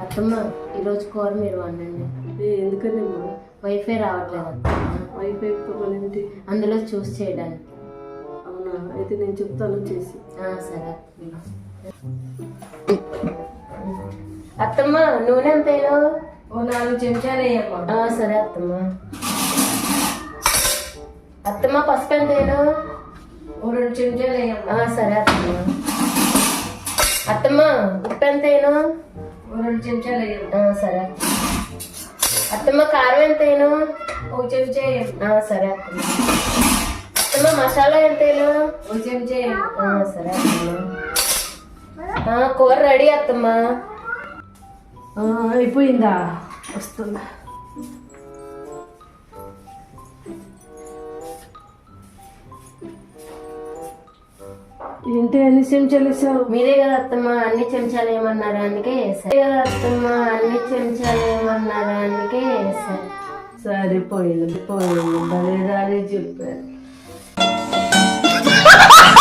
అత్తమ్మ ఈరోజు కూర మీరు వండండి. ఎందుకని వైఫై రావట్లేదు అత్తమ్మ. వైఫై ఏంటి? అందులో చూస్ చేయడానికి. అవునా, అయితే నేను చెప్తాను చేసి. సరే అత్తమ్మ. నూనె ఎంతేను? 4 చెంచాలు వేయమ్మా. సరే అత్తమ్మ. అత్తమ్మ పసుపు ఎంతేను? 2 చెంచాలు వేయమ్మా. సరే అత్తమ్మ. అత్తమ్మ ఉప్పు ఎంతేను? 2 చెంచాలు వేయమ్మా. సరే అత్తమ్మ. కారం ఎంతేను? 1 చెంచా వేయమ్మా. సరే అత్తమ్మ. అత్తమ్మ మసాలా ఎంతేను? 1 చెంచా వేయమ్మా. సరే అత్తమ్మ. కూర రెడీ అత్తమ్మ. అయిపోయిందా? వస్తుందా? ఏంటి అన్ని చెంచాలు వేసావు? మీరే కదా అత్తమ్మ అన్ని చెంచాలు ఏమన్నారు అందుకే వేసారు కదా అత్తమ్మ. అన్ని చెంచాలు ఏమన్నారు అందుకే వేసారు. సరిపోయింది. భలే చెప్పారు.